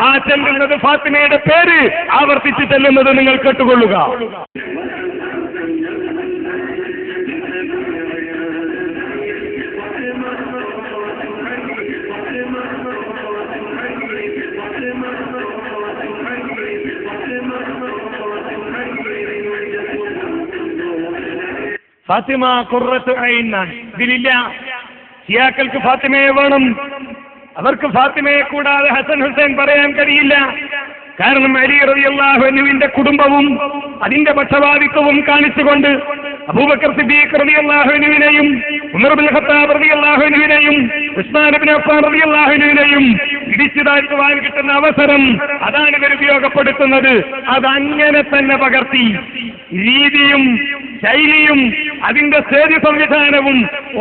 ആ ചെല്ലുന്നത് ഫാത്തിമയുടെ പേര് ആവർത്തിച്ച് ചെല്ലുന്നത് നിങ്ങൾ കേട്ടുകൊള്ളുക. ഫാത്തിമ ഖുർറത്തു ഐൻ ആണ്. ഇതിലില്ല ഷിയാക്കൾക്ക് ഫാത്തിമയെ വേണം. അവർക്ക് ഫാത്തിമയെ കൂടാതെ ഹസൻ ഹുസൈൻ പറയാൻ കഴിയില്ല. കാരണം അലി റളിയല്ലാഹു അൻഹുവിന്റെ കുടുംബവും അതിന്റെ പക്ഷപാതിത്വവും കാണിച്ചുകൊണ്ട് അബൂബക്കർ സിദ്ദീഖ് റളിയല്ലാഹു അൻഹുവിനെയും ഉമർ ഇബ്നുൽ ഖത്താബ് റളിയല്ലാഹു അൻഹുവിനെയും ഉസ്മാൻ ഇബ്നു അഫ്ഫാൻ റളിയല്ലാഹു അൻഹുവിനെയും ഇടിച്ചു താഴ്ത്തുവാൻ കിട്ടുന്ന അവസരം അതാണ് ഇവർ ഉപയോഗപ്പെടുത്തുന്നത്. അതങ്ങനെ തന്നെ പകർത്തി രീതിയും ശൈലിയും അതിന്റെ സ്റ്റേജ് സംവിധാനവും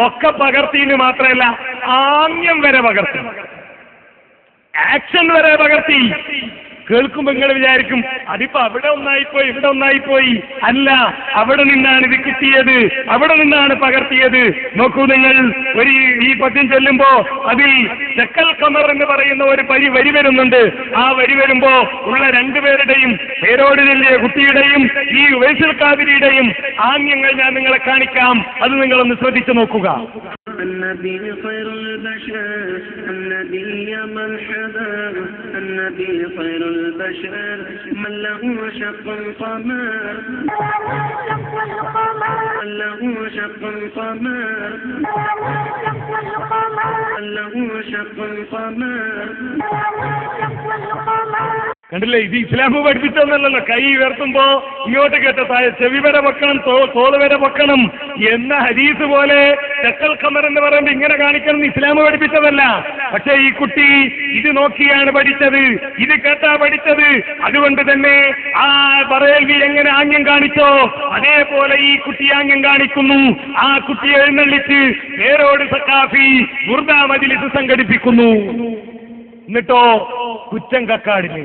ഒക്കെ പകർത്തിയെന്ന് മാത്രമല്ല ആംഗ്യം വരെ പകർത്തി, ആക്ഷൻ വരെ പകർത്തി. കേൾക്കുമ്പോൾ നിങ്ങൾ വിചാരിക്കും അതിപ്പോ അവിടെ ഒന്നായിപ്പോയി ഇവിടെ ഒന്നായിപ്പോയി. അല്ല, അവിടെ നിന്നാണ് ഇത് കിട്ടിയത്, അവിടെ നിന്നാണ് പകർത്തിയത്. നോക്കൂ നിങ്ങൾ, ഈ പദ്യം ചൊല്ലുമ്പോ അതിൽ ചെക്കൽ ഖമർ എന്ന് പറയുന്ന ഒരു വരി വരുന്നുണ്ട്. ആ വരി വരുമ്പോ ഉള്ള രണ്ടുപേരുടെയും പേരോട് ചൊല്ലിയ കുട്ടിയുടെയും ഈ ഉവൈസുൽ ഖാദിരിയുടെയും ആംഗ്യങ്ങൾ ഞാൻ നിങ്ങളെ കാണിക്കാം. അത് നിങ്ങളൊന്ന് ശ്രദ്ധിച്ചു നോക്കുക. النبي خير البشر النبي مرحبا النبي خير البشر من له شق قمر من له شق قمر من له شق قمر. കണ്ടില്ലേ, ഇത് ഇസ്ലാമ് പഠിപ്പിച്ചൊന്നല്ലോ. കൈ ഉയർത്തുമ്പോ ഇങ്ങോട്ട് കേട്ട ചെവി വരെ വെക്കണം, തോള് വരെ വെക്കണം എന്ന ഹദീസ് പോലെ ചെക്കൽ ഖമർ എന്ന് പറയുമ്പോൾ ഇങ്ങനെ കാണിക്കണം എന്ന് ഇസ്ലാമ് പഠിപ്പിച്ചതല്ല. പക്ഷേ ഈ കുട്ടി ഇത് നോക്കിയാണ് പഠിച്ചത്, ഇത് കേട്ടാ പഠിച്ചത്. അതുകൊണ്ട് തന്നെ ആ ബറേൽവി എങ്ങനെ ആംഗ്യം കാണിച്ചോ അതേപോലെ ഈ കുട്ടി ആംഗ്യം കാണിക്കുന്നു. ആ കുട്ടി എഴുന്നള്ളിച്ച് പേരോട് സഖാഫി ബുർദ മജ്ലിസ് സംഘടിപ്പിക്കുന്നു. എന്നിട്ടോ കുറ്റം കക്കാടിന്